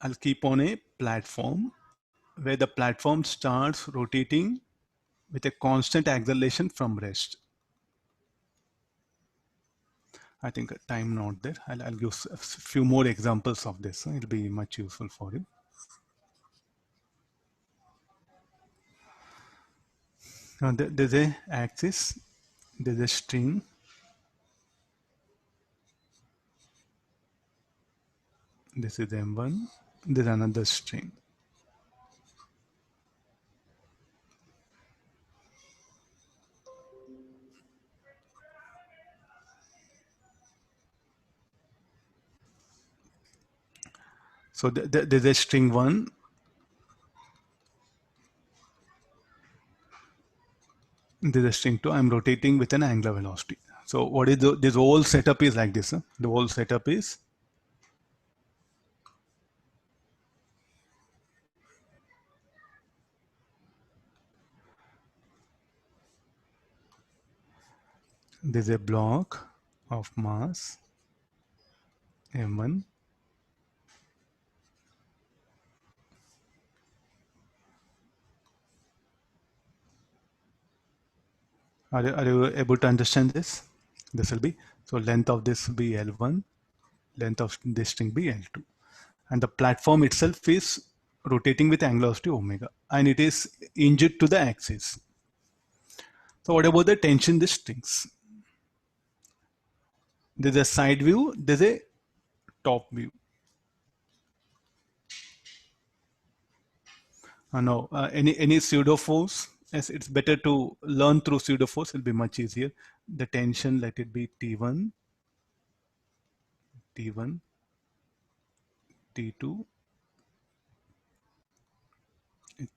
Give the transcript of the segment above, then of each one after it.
I'll keep on a platform where the platform starts rotating with a constant acceleration from rest. I think time not there. I'll give a few more examples of this. It'll be much useful for you. Now there's a axis, there's a string. This is M1, there's another string. So there's a string 1. There's a string 2. I'm rotating with an angular velocity. So what is this whole setup is like this. Huh? The whole setup is there's a block of mass M1. Are you able to understand this? This will be, so length of this will be L1, length of this string be L2. And the platform itself is rotating with angular velocity omega, and it is hinged to the axis. So what about the tension in the strings? There's a side view, there's a top view. Now, any pseudo force, as it's better to learn through pseudo force, it'll be much easier. The tension, let it be T1, T1, T2,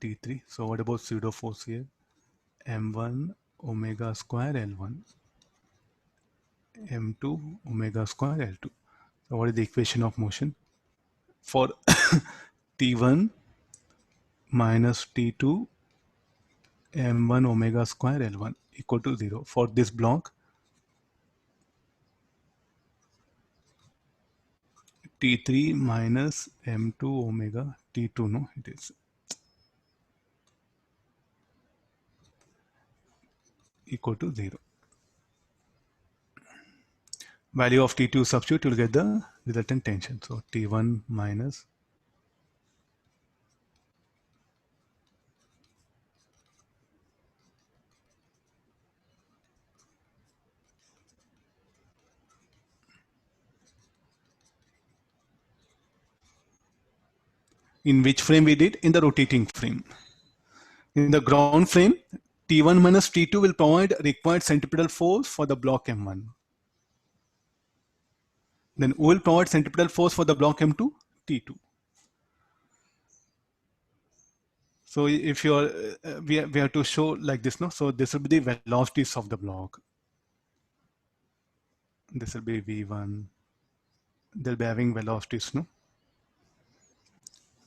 T3. So what about pseudo force here? M1 omega square L1, M2 omega square L2. So what is the equation of motion? For T1 minus T2 M1 omega square L1 equal to 0. For this block, T3 minus M2 omega T2, no, it is equal to 0. Value of T2 substitute, you'll get the resultant tension. So T1 minus in which frame we did? In the rotating frame. In the ground frame, T1 minus T2 will provide required centripetal force for the block M1. Then who will provide centripetal force for the block M2? T2. So if you're, we have to show like this, no? So this will be the velocities of the block. This will be V1. They'll be having velocities, no?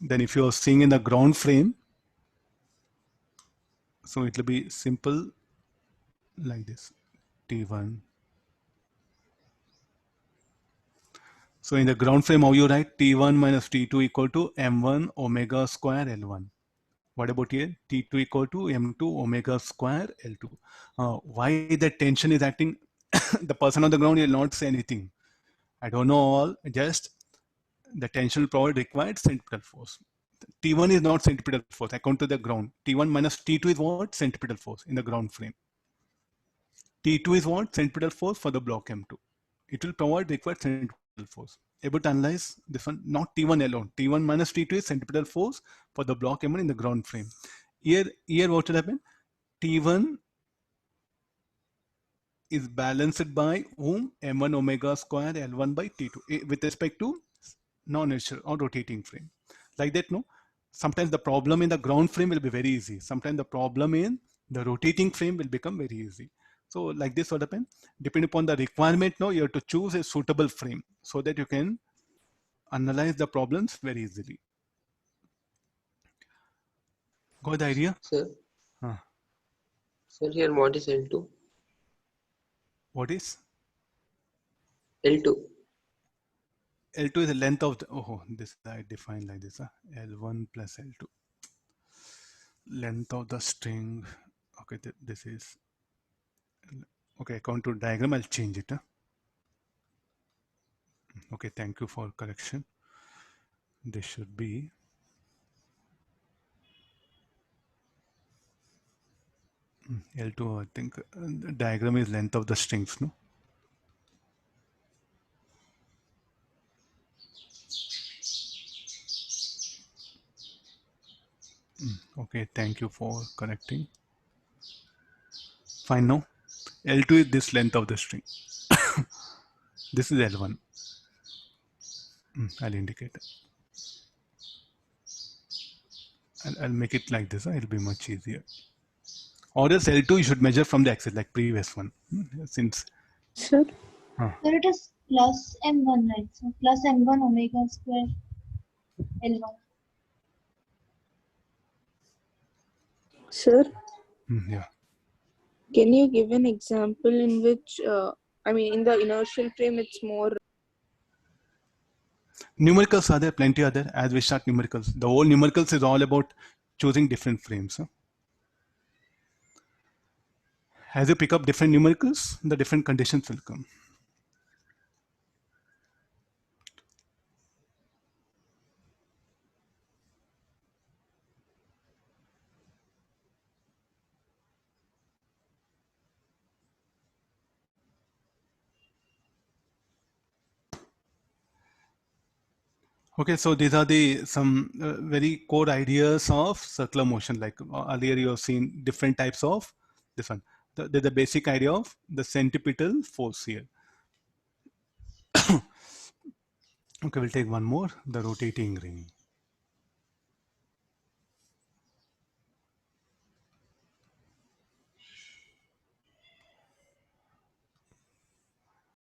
Then if you're seeing in the ground frame, so it will be simple like this, T1. So in the ground frame, how you write? T1 minus T2 equal to M1 omega square L1. What about here? T2 equal to M2 omega square L2. Why the tension is acting? The person on the ground will not say anything. I don't know all, just the tension will provide required centripetal force. T1 is not centripetal force according to the ground. T1 minus T2 is what? Centripetal force in the ground frame. T2 is what? Centripetal force for the block M2. It will provide required centripetal force. Able to analyze this one, not T1 alone. T1 minus T2 is centripetal force for the block M1 in the ground frame. Here what will happen? T1 is balanced by whom? M1 omega square L1 by T2 with respect to non-inertial or rotating frame. Like that, no? Sometimes the problem in the ground frame will be very easy. Sometimes the problem in the rotating frame will become very easy. So like this what happen? Depending upon the requirement, no, you have to choose a suitable frame so that you can analyze the problems very easily. Got the idea? Sir, sir, here what is L2? What is? L2. L2 is the length of the, oh, this I define like this, L1 plus L2. Length of the string. Okay, this is, okay, according to diagram, I'll change it. Okay, thank you for correction. This should be L2, I think the diagram is length of the strings, no? Okay, thank you for correcting. Fine now. L2 is this length of the string. This is L1. I'll indicate it. I'll make it like this. It'll be much easier. Or else L2 you should measure from the axis like previous one. Since Sir, Sir, it is plus m1, right? So plus m1 omega square L1. sir, yeah. can you give an example in which, in the inertial frame, it's more. Numericals are there, plenty are there. As we start numericals, the whole numericals is all about choosing different frames. As you pick up different numericals, the different conditions will come. Okay, so these are the some very core ideas of circular motion. Like earlier you have seen different types of this one. The basic idea of the centripetal force here. Okay, we'll take one more, the rotating ring.